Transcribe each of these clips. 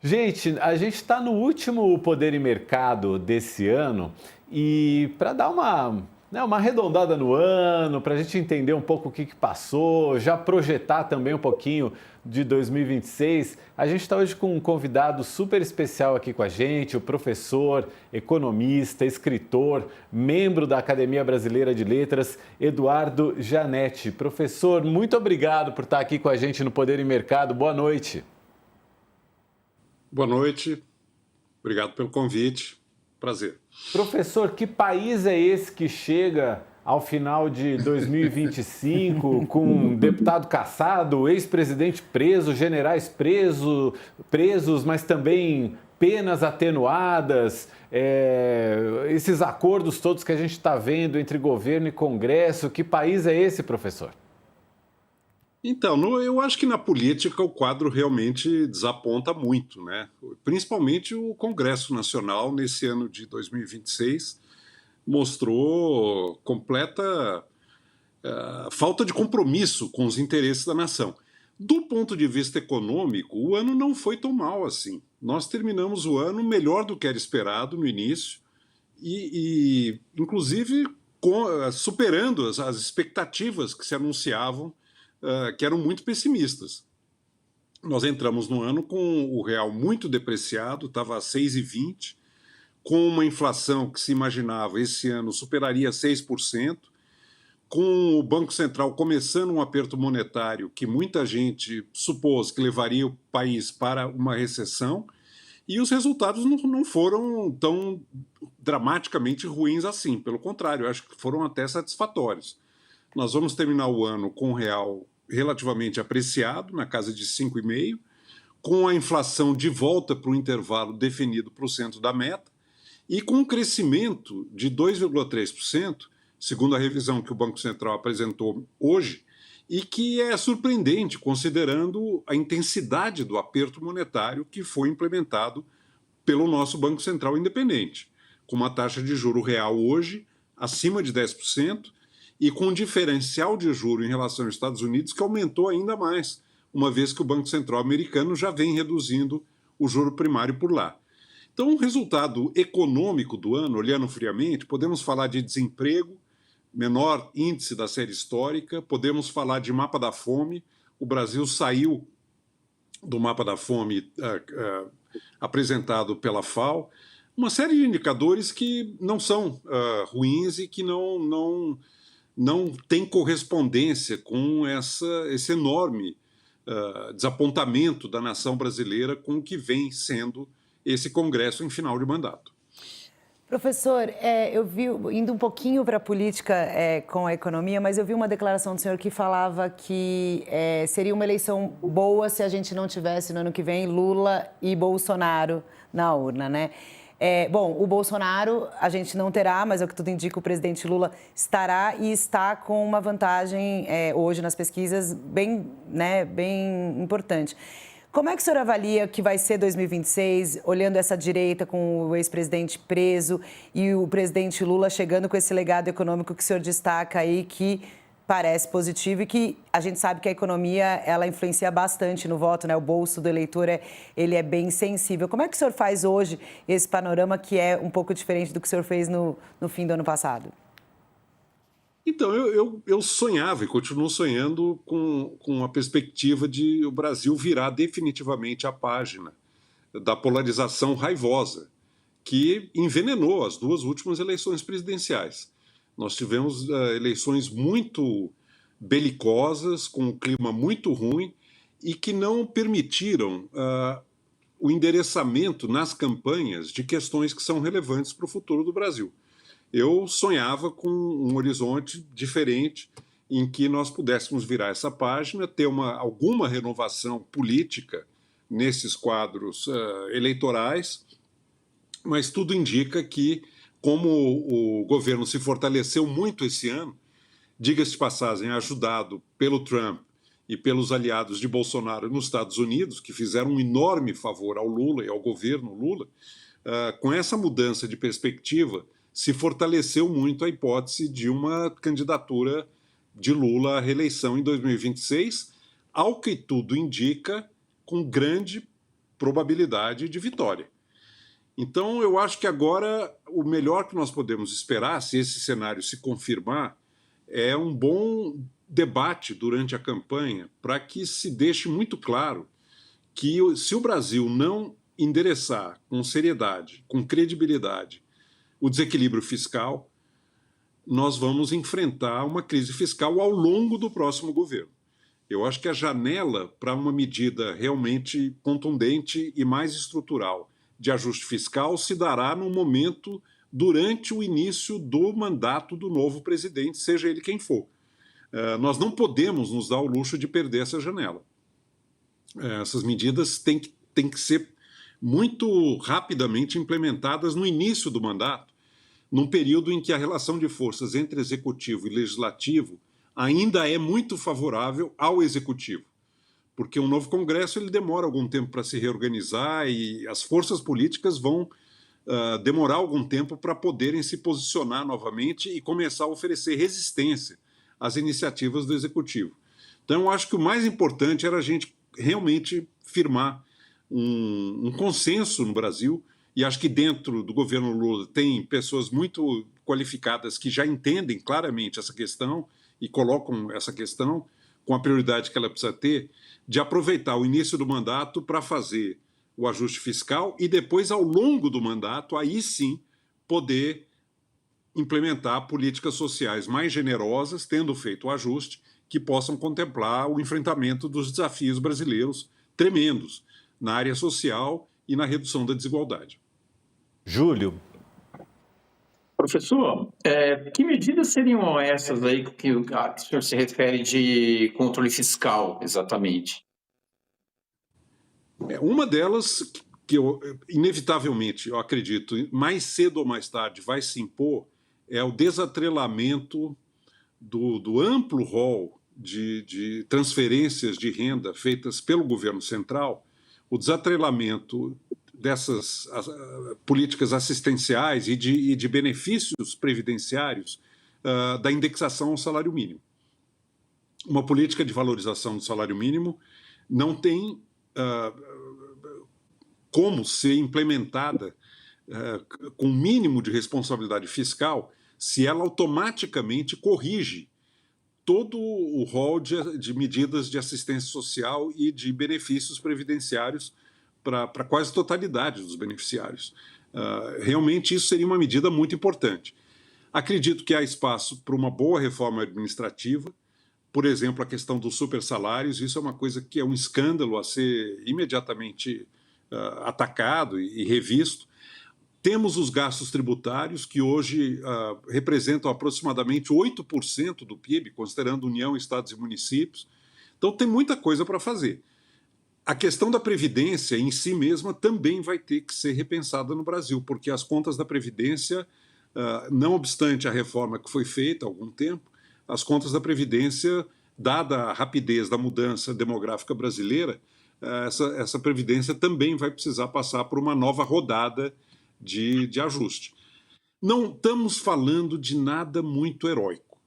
Gente, a gente está no último Poder e Mercado desse ano e para dar uma arredondada no ano, para a gente entender um pouco o que passou, já projetar também um pouquinho de 2026, a gente está hoje com um convidado super especial aqui com a gente, o professor, economista, escritor, membro da Academia Brasileira de Letras, Eduardo Janetti. Professor, muito obrigado por estar aqui com a gente no Poder e Mercado. Boa noite. Boa noite, obrigado pelo convite, prazer. Professor, que país é esse que chega ao final de 2025 com um deputado cassado, ex-presidente preso, generais presos, mas também penas atenuadas, esses acordos todos que a gente está vendo entre governo e Congresso? Que país é esse, professor? Então, eu acho que na política o quadro realmente desaponta muito, né? Principalmente o Congresso Nacional, nesse ano de 2026, mostrou completa falta de compromisso com os interesses da nação. Do ponto de vista econômico, o ano não foi tão mal assim. Nós terminamos o ano melhor do que era esperado no início inclusive, superando as expectativas que se anunciavam, que eram muito pessimistas. Nós entramos no ano com o real muito depreciado, estava a 6,20, com uma inflação que se imaginava esse ano superaria 6%, com o Banco Central começando um aperto monetário que muita gente supôs que levaria o país para uma recessão, e os resultados não foram tão dramaticamente ruins assim. Pelo contrário, eu acho que foram até satisfatórios. Nós vamos terminar o ano com o real relativamente apreciado, na casa de 5,5, com a inflação de volta para o intervalo definido para o centro da meta, e com um crescimento de 2,3%, segundo a revisão que o Banco Central apresentou hoje, e que é surpreendente, considerando a intensidade do aperto monetário que foi implementado pelo nosso Banco Central independente, com uma taxa de juro real hoje acima de 10% e com um diferencial de juro em relação aos Estados Unidos que aumentou ainda mais, uma vez que o Banco Central americano já vem reduzindo o juro primário por lá. Então, o resultado econômico do ano, olhando friamente, podemos falar de desemprego, menor índice da série histórica, podemos falar de mapa da fome. O Brasil saiu do mapa da fome apresentado pela FAO, uma série de indicadores que não são ruins e que não tem correspondência com esse enorme desapontamento da nação brasileira com o que vem sendo esse Congresso em final de mandato. Professor, eu vi, indo um pouquinho para a política com a economia, mas eu vi uma declaração do senhor que falava que seria uma eleição boa se a gente não tivesse no ano que vem Lula e Bolsonaro na urna, né? Bom, o Bolsonaro a gente não terá, mas é o que tudo indica, o presidente Lula estará e está com uma vantagem hoje nas pesquisas bem importante. Como é que o senhor avalia que vai ser 2026, olhando essa direita com o ex-presidente preso e o presidente Lula chegando com esse legado econômico que o senhor destaca aí, que parece positivo e que a gente sabe que a economia, ela influencia bastante no voto, né? O bolso do eleitor, ele é bem sensível. Como é que o senhor faz hoje esse panorama que é um pouco diferente do que o senhor fez no fim do ano passado? Então, eu sonhava e continuo sonhando com a perspectiva de o Brasil virar definitivamente a página da polarização raivosa que envenenou as duas últimas eleições presidenciais. Nós tivemos eleições muito belicosas, com um clima muito ruim e que não permitiram o endereçamento nas campanhas de questões que são relevantes para o futuro do Brasil. Eu sonhava com um horizonte diferente em que nós pudéssemos virar essa página, ter alguma renovação política nesses quadros eleitorais, mas tudo indica que, como o governo se fortaleceu muito esse ano, diga-se de passagem, ajudado pelo Trump e pelos aliados de Bolsonaro nos Estados Unidos, que fizeram um enorme favor ao Lula e ao governo Lula, com essa mudança de perspectiva, se fortaleceu muito a hipótese de uma candidatura de Lula à reeleição em 2026, ao que tudo indica, com grande probabilidade de vitória. Então, eu acho que agora o melhor que nós podemos esperar, se esse cenário se confirmar, é um bom debate durante a campanha para que se deixe muito claro que se o Brasil não endereçar com seriedade, com credibilidade, o desequilíbrio fiscal, nós vamos enfrentar uma crise fiscal ao longo do próximo governo. Eu acho que a janela para uma medida realmente contundente e mais estrutural de ajuste fiscal se dará no momento durante o início do mandato do novo presidente, seja ele quem for. Nós não podemos nos dar o luxo de perder essa janela. Essas medidas têm que ser muito rapidamente implementadas no início do mandato, num período em que a relação de forças entre executivo e legislativo ainda é muito favorável ao executivo, porque um novo Congresso ele demora algum tempo para se reorganizar e as forças políticas vão demorar algum tempo para poderem se posicionar novamente e começar a oferecer resistência às iniciativas do executivo. Então, eu acho que o mais importante era a gente realmente firmar um consenso no Brasil, e acho que dentro do governo Lula tem pessoas muito qualificadas que já entendem claramente essa questão e colocam essa questão com a prioridade que ela precisa ter, de aproveitar o início do mandato para fazer o ajuste fiscal e depois, ao longo do mandato, aí sim poder implementar políticas sociais mais generosas, tendo feito o ajuste, que possam contemplar o enfrentamento dos desafios brasileiros tremendos na área social e na redução da desigualdade. Júlio. Professor, que medidas seriam essas aí que o senhor se refere de controle fiscal, exatamente? Uma delas, que inevitavelmente, eu acredito, mais cedo ou mais tarde vai se impor, é o desatrelamento do amplo rol de transferências de renda feitas pelo governo central, o desatrelamento dessas políticas assistenciais e de benefícios previdenciários da indexação ao salário mínimo. Uma política de valorização do salário mínimo não tem como ser implementada com o mínimo de responsabilidade fiscal se ela automaticamente corrige todo o rol de medidas de assistência social e de benefícios previdenciários para quase a totalidade dos beneficiários. Realmente isso seria uma medida muito importante. Acredito que há espaço para uma boa reforma administrativa, por exemplo, a questão dos supersalários, isso é uma coisa que é um escândalo a ser imediatamente atacado e revisto. Temos os gastos tributários, que hoje representam aproximadamente 8% do PIB, considerando União, estados e municípios. Então, tem muita coisa para fazer. A questão da Previdência em si mesma também vai ter que ser repensada no Brasil, porque as contas da Previdência, não obstante a reforma que foi feita há algum tempo, as contas da Previdência, dada a rapidez da mudança demográfica brasileira, essa Previdência também vai precisar passar por uma nova rodada de ajuste. Não estamos falando de nada muito heróico.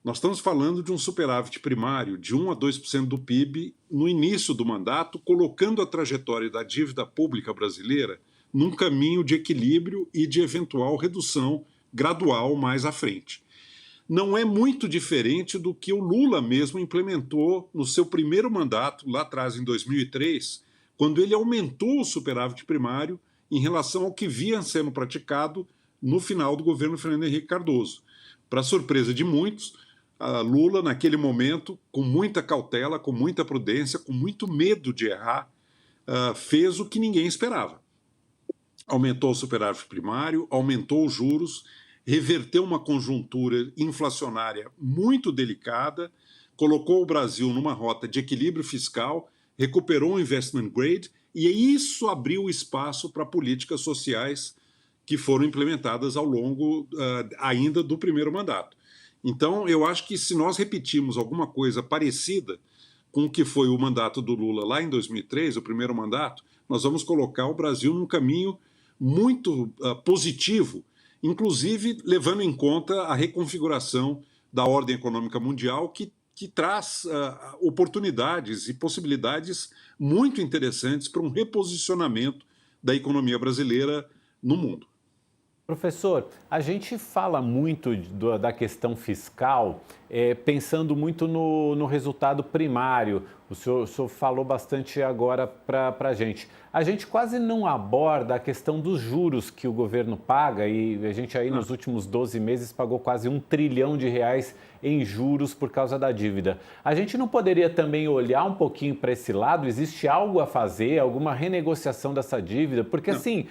Nós estamos falando de um superávit primário de 1 a 2% do PIB no início do mandato, colocando a trajetória da dívida pública brasileira num caminho de equilíbrio e de eventual redução gradual mais à frente. Não é muito diferente do que o Lula mesmo implementou no seu primeiro mandato, lá atrás, em 2003, quando ele aumentou o superávit primário em relação ao que vinha sendo praticado no final do governo Fernando Henrique Cardoso. Para surpresa de muitos, Lula, naquele momento, com muita cautela, com muita prudência, com muito medo de errar, fez o que ninguém esperava. Aumentou o superávit primário, aumentou os juros, reverteu uma conjuntura inflacionária muito delicada, colocou o Brasil numa rota de equilíbrio fiscal, recuperou o investment grade, e isso abriu espaço para políticas sociais que foram implementadas ao longo ainda do primeiro mandato. Então, eu acho que se nós repetirmos alguma coisa parecida com o que foi o mandato do Lula lá em 2003, o primeiro mandato, nós vamos colocar o Brasil num caminho muito positivo, inclusive levando em conta a reconfiguração da ordem econômica mundial, que que traz oportunidades e possibilidades muito interessantes para um reposicionamento da economia brasileira no mundo. Professor, a gente fala muito da questão fiscal, pensando muito no resultado primário. O senhor falou bastante agora para a gente. A gente quase não aborda a questão dos juros que o governo paga, e a gente aí nos últimos 12 meses pagou quase R$1 trilhão em juros por causa da dívida. A gente não poderia também olhar um pouquinho para esse lado? Existe algo a fazer, alguma renegociação dessa dívida? Porque assim,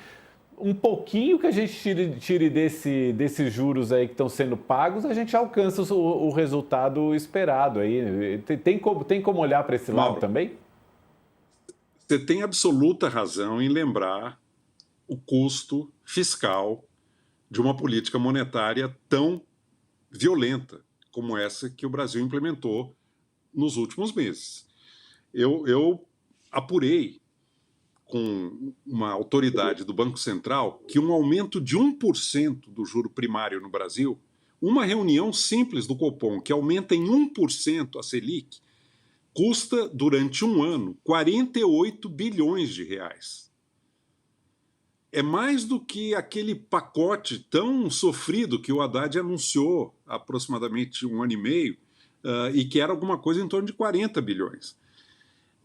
um pouquinho que a gente tire desses juros aí que estão sendo pagos, a gente alcança o resultado esperado aí. Tem como olhar para esse lado também? Você tem absoluta razão em lembrar o custo fiscal de uma política monetária tão violenta como essa que o Brasil implementou nos últimos meses. Eu apurei com uma autoridade do Banco Central que um aumento de 1% do juro primário no Brasil, uma reunião simples do Copom que aumenta em 1% a Selic, custa durante um ano 48 bilhões de reais. É mais do que aquele pacote tão sofrido que o Haddad anunciou há aproximadamente um ano e meio, e que era alguma coisa em torno de 40 bilhões.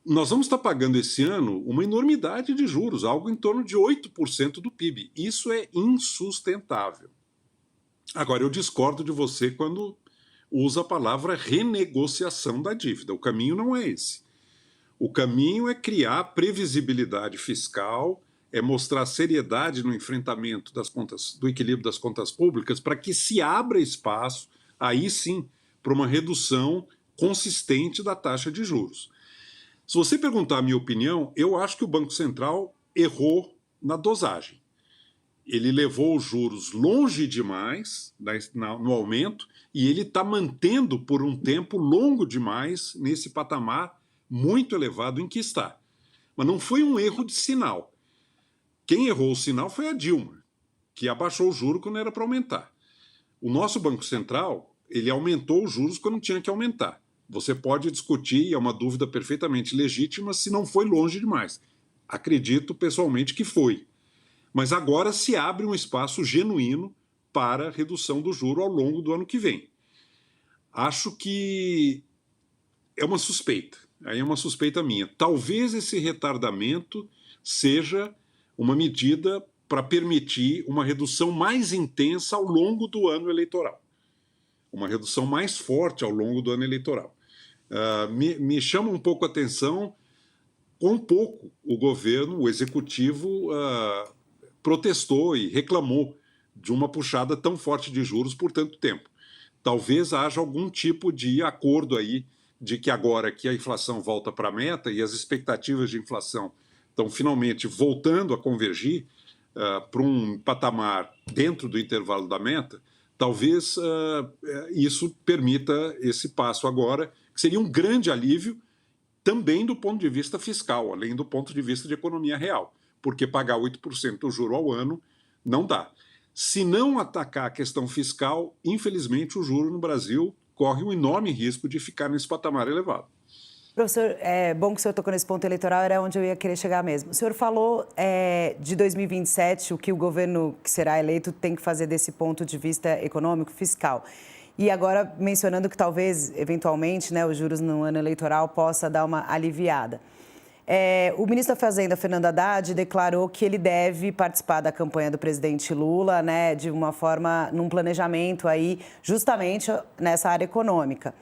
Nós vamos estar pagando esse ano uma enormidade de juros, algo em torno de 8% do PIB. Isso é insustentável. Agora, eu discordo de você quando usa a palavra renegociação da dívida. O caminho não é esse. O caminho é criar previsibilidade fiscal, é mostrar seriedade no enfrentamento do equilíbrio das contas públicas para que se abra espaço, aí sim, para uma redução consistente da taxa de juros. Se você perguntar a minha opinião, eu acho que o Banco Central errou na dosagem. Ele levou os juros longe demais no aumento e ele está mantendo por um tempo longo demais nesse patamar muito elevado em que está. Mas não foi um erro de sinal. Quem errou o sinal foi a Dilma, que abaixou o juro quando era para aumentar. O nosso Banco Central, ele aumentou os juros quando tinha que aumentar. Você pode discutir, e é uma dúvida perfeitamente legítima, se não foi longe demais. Acredito pessoalmente que foi. Mas agora se abre um espaço genuíno para redução do juro ao longo do ano que vem. Acho que é uma suspeita, aí é uma suspeita minha. Talvez esse retardamento seja uma medida para permitir uma redução mais intensa ao longo do ano eleitoral. Uma redução mais forte ao longo do ano eleitoral. Me chama um pouco a atenção quão pouco o governo, o executivo, protestou e reclamou de uma puxada tão forte de juros por tanto tempo. Talvez haja algum tipo de acordo aí de que agora que a inflação volta para a meta e as expectativas de inflação estão finalmente voltando a convergir para um patamar dentro do intervalo da meta, talvez isso permita esse passo agora, que seria um grande alívio também do ponto de vista fiscal, além do ponto de vista de economia real, porque pagar 8% do juro ao ano não dá. Se não atacar a questão fiscal, infelizmente o juro no Brasil corre um enorme risco de ficar nesse patamar elevado. Professor, é bom que o senhor tocou nesse ponto eleitoral, era onde eu ia querer chegar mesmo. O senhor falou de 2027, o que o governo que será eleito tem que fazer desse ponto de vista econômico, fiscal. E agora mencionando que talvez, eventualmente, né, os juros no ano eleitoral possa dar uma aliviada. O ministro da Fazenda, Fernando Haddad, declarou que ele deve participar da campanha do presidente Lula, né, de uma forma, num planejamento aí, justamente nessa área econômica.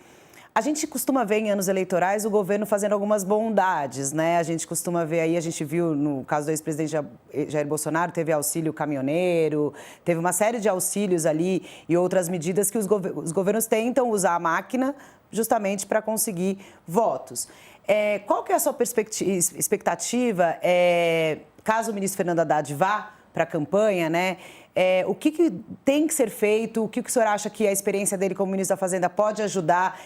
A gente costuma ver em anos eleitorais o governo fazendo algumas bondades, né? A gente costuma ver aí, a gente viu no caso do ex-presidente Jair Bolsonaro, teve auxílio caminhoneiro, teve uma série de auxílios ali e outras medidas que os governos tentam usar a máquina justamente para conseguir votos. Qual que é a sua expectativa, caso o ministro Fernando Haddad vá para a campanha, né? O que tem que ser feito? O que o senhor acha que a experiência dele como ministro da Fazenda pode ajudar?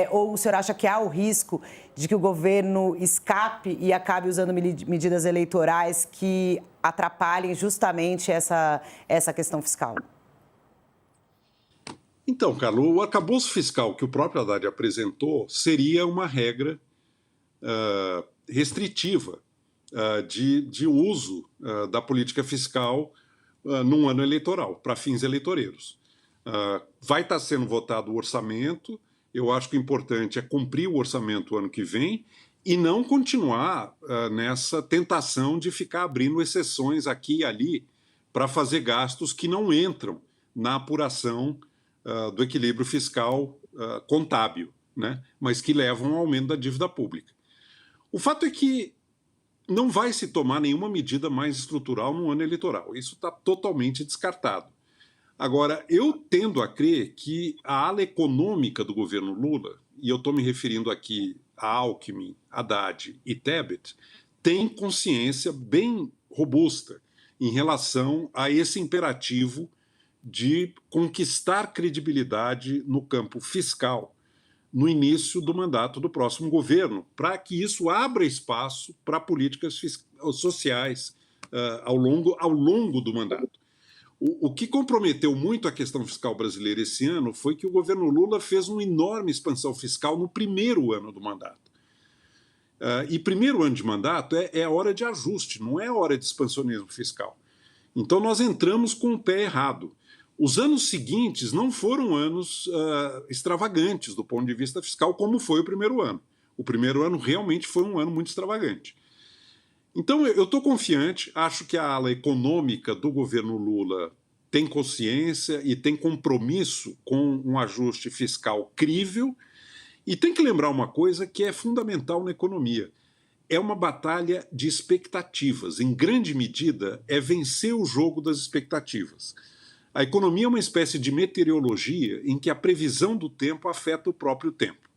Ou o senhor acha que há o risco de que o governo escape e acabe usando medidas eleitorais que atrapalhem justamente essa questão fiscal? Então, Carlos, o arcabouço fiscal que o próprio Haddad apresentou seria uma regra restritiva de uso da política fiscal num ano eleitoral, para fins eleitoreiros. Vai estar sendo votado o orçamento, eu acho que o importante é cumprir o orçamento o ano que vem e não continuar nessa tentação de ficar abrindo exceções aqui e ali para fazer gastos que não entram na apuração do equilíbrio fiscal contábil, né? Mas que levam ao aumento da dívida pública. O fato é que não vai se tomar nenhuma medida mais estrutural no ano eleitoral. Isso está totalmente descartado. Agora, eu tendo a crer que a ala econômica do governo Lula, e eu estou me referindo aqui a Alckmin, Haddad e Tebet, tem consciência bem robusta em relação a esse imperativo de conquistar credibilidade no campo fiscal no início do mandato do próximo governo, para que isso abra espaço para políticas sociais ao longo do mandato. O que comprometeu muito a questão fiscal brasileira esse ano foi que o governo Lula fez uma enorme expansão fiscal no primeiro ano do mandato. E primeiro ano de mandato é hora de ajuste, não é hora de expansionismo fiscal. Então nós entramos com o pé errado. Os anos seguintes não foram anos extravagantes do ponto de vista fiscal, como foi o primeiro ano. O primeiro ano realmente foi um ano muito extravagante. Então, eu estou confiante, acho que a ala econômica do governo Lula tem consciência e tem compromisso com um ajuste fiscal crível. E tem que lembrar uma coisa que é fundamental na economia. É uma batalha de expectativas. Em grande medida, é vencer o jogo das expectativas. A economia é uma espécie de meteorologia em que a previsão do tempo afeta o próprio tempo.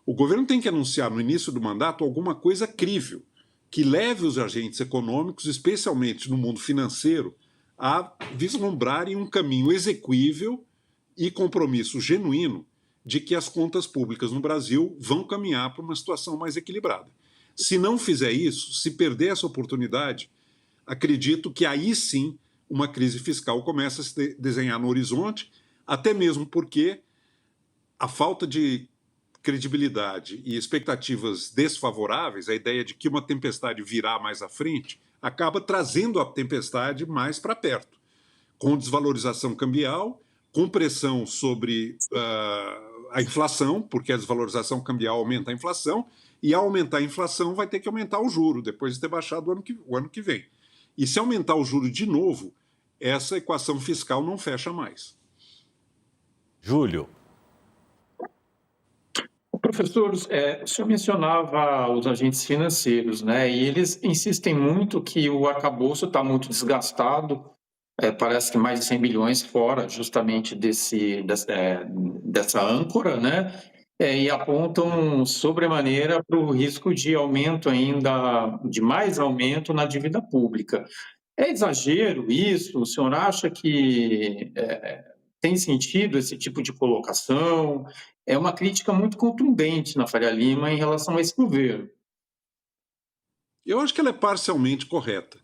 O governo tem que anunciar no início do mandato alguma coisa crível, que leve os agentes econômicos, especialmente no mundo financeiro, a vislumbrarem um caminho exequível e compromisso genuíno de que as contas públicas no Brasil vão caminhar para uma situação mais equilibrada. Se não fizer isso, se perder essa oportunidade, acredito que aí sim uma crise fiscal começa a se desenhar no horizonte, até mesmo porque a falta de credibilidade e expectativas desfavoráveis, a ideia de que uma tempestade virá mais à frente, acaba trazendo a tempestade mais para perto, com desvalorização cambial, com pressão sobre a inflação, porque a desvalorização cambial aumenta a inflação, e ao aumentar a inflação vai ter que aumentar o juro, depois de ter baixado o ano que vem. E se aumentar o juro de novo, essa equação fiscal não fecha mais. Júlio. Professor, o senhor mencionava os agentes financeiros, né? E eles insistem muito que o arcabouço está muito desgastado, parece que mais de 100 bilhões fora justamente dessa âncora, né? E apontam sobremaneira para o risco de aumento ainda, de mais aumento na dívida pública. É exagero isso? O senhor acha que tem sentido esse tipo de colocação? É uma crítica muito contundente na Faria Lima em relação a esse governo. Eu acho que ela é parcialmente correta.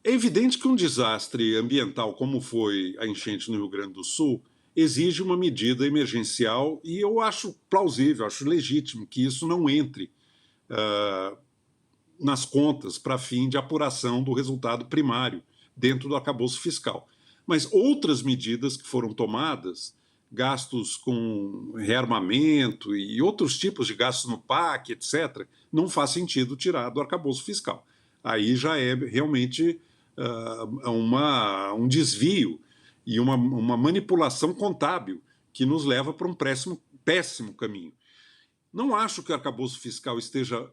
É evidente que um desastre ambiental como foi a enchente no Rio Grande do Sul exige uma medida emergencial e eu acho plausível, acho legítimo que isso não entre nas contas para fim de apuração do resultado primário dentro do arcabouço fiscal. Mas outras medidas que foram tomadas, gastos com rearmamento e outros tipos de gastos no PAC, etc., não faz sentido tirar do arcabouço fiscal. Aí já é realmente um desvio e uma manipulação contábil que nos leva para um péssimo caminho. Não acho que o arcabouço fiscal esteja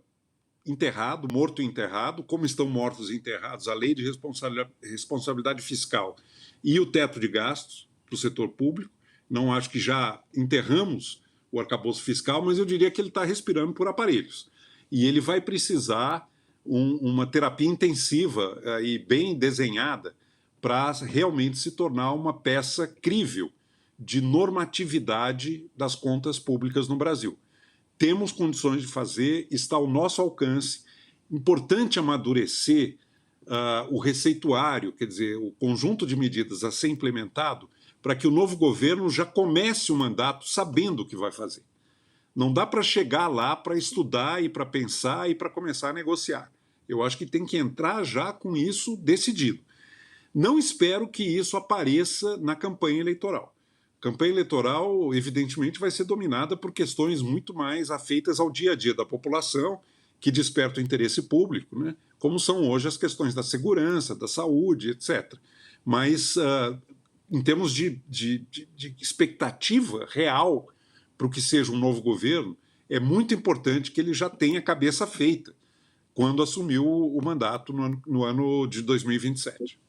enterrado, morto e enterrado, como estão mortos e enterrados a lei de responsabilidade fiscal e o teto de gastos para o setor público. Não acho que já enterramos o arcabouço fiscal, mas eu diria que ele está respirando por aparelhos. E ele vai precisar uma terapia intensiva e bem desenhada para realmente se tornar uma peça crível de normatividade das contas públicas no Brasil. Temos condições de fazer, está ao nosso alcance. Importante amadurecer o receituário, quer dizer, o conjunto de medidas a ser implementado, para que o novo governo já comece o mandato sabendo o que vai fazer. Não dá para chegar lá para estudar e para pensar e para começar a negociar. Eu acho que tem que entrar já com isso decidido. Não espero que isso apareça na campanha eleitoral. A campanha eleitoral, evidentemente, vai ser dominada por questões muito mais afeitas ao dia a dia da população, que despertam o interesse público, né? Como são hoje as questões da segurança, da saúde, etc. Mas, em termos de expectativa real para o que seja um novo governo, é muito importante que ele já tenha a cabeça feita quando assumiu o mandato no ano de 2027.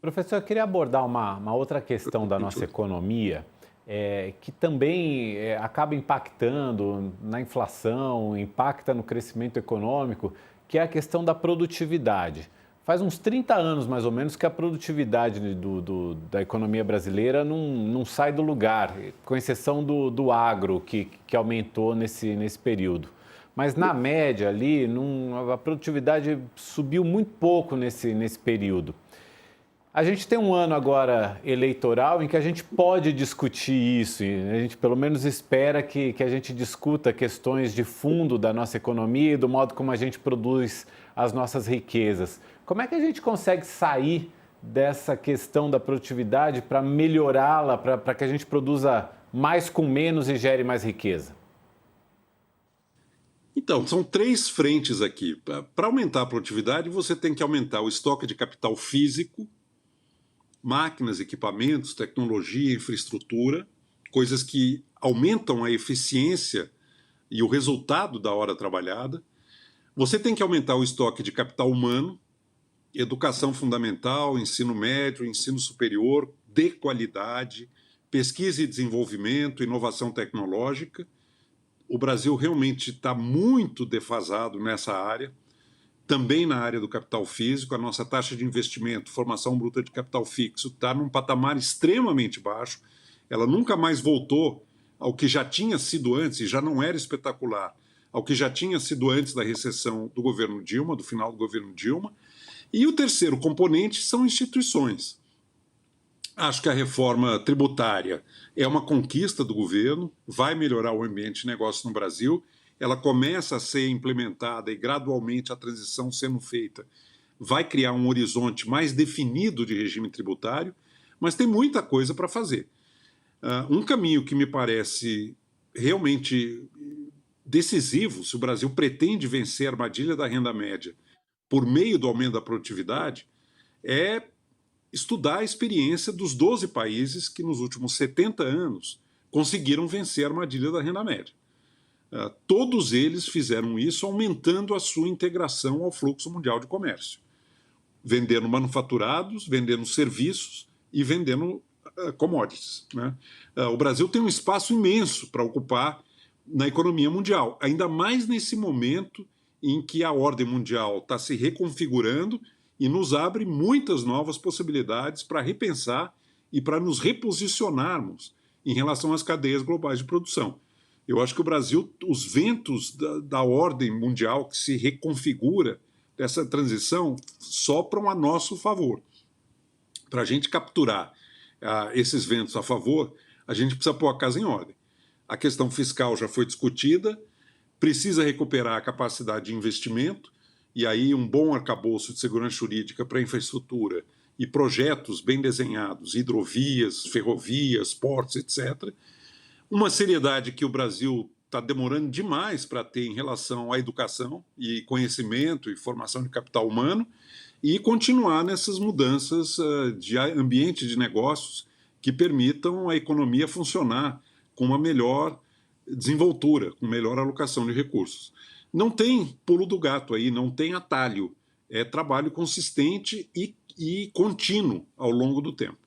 Professor, eu queria abordar uma outra questão da nossa economia, que também acaba impactando na inflação, impacta no crescimento econômico, que é a questão da produtividade. Faz uns 30 anos, mais ou menos, que a produtividade da economia brasileira não sai do lugar, com exceção do agro, que aumentou nesse período. Mas, na média, ali, a produtividade subiu muito pouco nesse período. A gente tem um ano agora eleitoral em que a gente pode discutir isso, e a gente pelo menos espera que a gente discuta questões de fundo da nossa economia e do modo como a gente produz as nossas riquezas. Como é que a gente consegue sair dessa questão da produtividade para melhorá-la, para que a gente produza mais com menos e gere mais riqueza? Então, são 3 frentes aqui. Para aumentar a produtividade, você tem que aumentar o estoque de capital físico, máquinas, equipamentos, tecnologia, infraestrutura, coisas que aumentam a eficiência e o resultado da hora trabalhada. Você tem que aumentar o estoque de capital humano, educação fundamental, ensino médio, ensino superior, de qualidade, pesquisa e desenvolvimento, inovação tecnológica. O Brasil realmente está muito defasado nessa área. Também na área do capital físico, a nossa taxa de investimento, formação bruta de capital fixo, está num patamar extremamente baixo. Ela nunca mais voltou ao que já tinha sido antes, e já não era espetacular, ao que já tinha sido antes da recessão do governo Dilma, do final do governo Dilma. E o terceiro componente são instituições. Acho que a reforma tributária é uma conquista do governo, vai melhorar o ambiente de negócio no Brasil. Ela começa a ser implementada e gradualmente a transição sendo feita vai criar um horizonte mais definido de regime tributário, mas tem muita coisa para fazer. Um caminho que me parece realmente decisivo, se o Brasil pretende vencer a armadilha da renda média por meio do aumento da produtividade, é estudar a experiência dos 12 países que nos últimos 70 anos conseguiram vencer a armadilha da renda média. Todos eles fizeram isso aumentando a sua integração ao fluxo mundial de comércio, vendendo manufaturados, vendendo serviços e vendendo commodities, né? O Brasil tem um espaço imenso para ocupar na economia mundial, ainda mais nesse momento em que a ordem mundial está se reconfigurando e nos abre muitas novas possibilidades para repensar e para nos reposicionarmos em relação às cadeias globais de produção. Eu acho que o Brasil, os ventos da ordem mundial que se reconfigura dessa transição sopram a nosso favor. Para a gente capturar esses ventos a favor, a gente precisa pôr a casa em ordem. A questão fiscal já foi discutida, precisa recuperar a capacidade de investimento, e aí um bom arcabouço de segurança jurídica para a infraestrutura e projetos bem desenhados, hidrovias, ferrovias, portos, etc., uma seriedade que o Brasil está demorando demais para ter em relação à educação e conhecimento e formação de capital humano, e continuar nessas mudanças de ambiente de negócios que permitam a economia funcionar com uma melhor desenvoltura, com melhor alocação de recursos. Não tem pulo do gato aí, não tem atalho. É trabalho consistente e contínuo ao longo do tempo.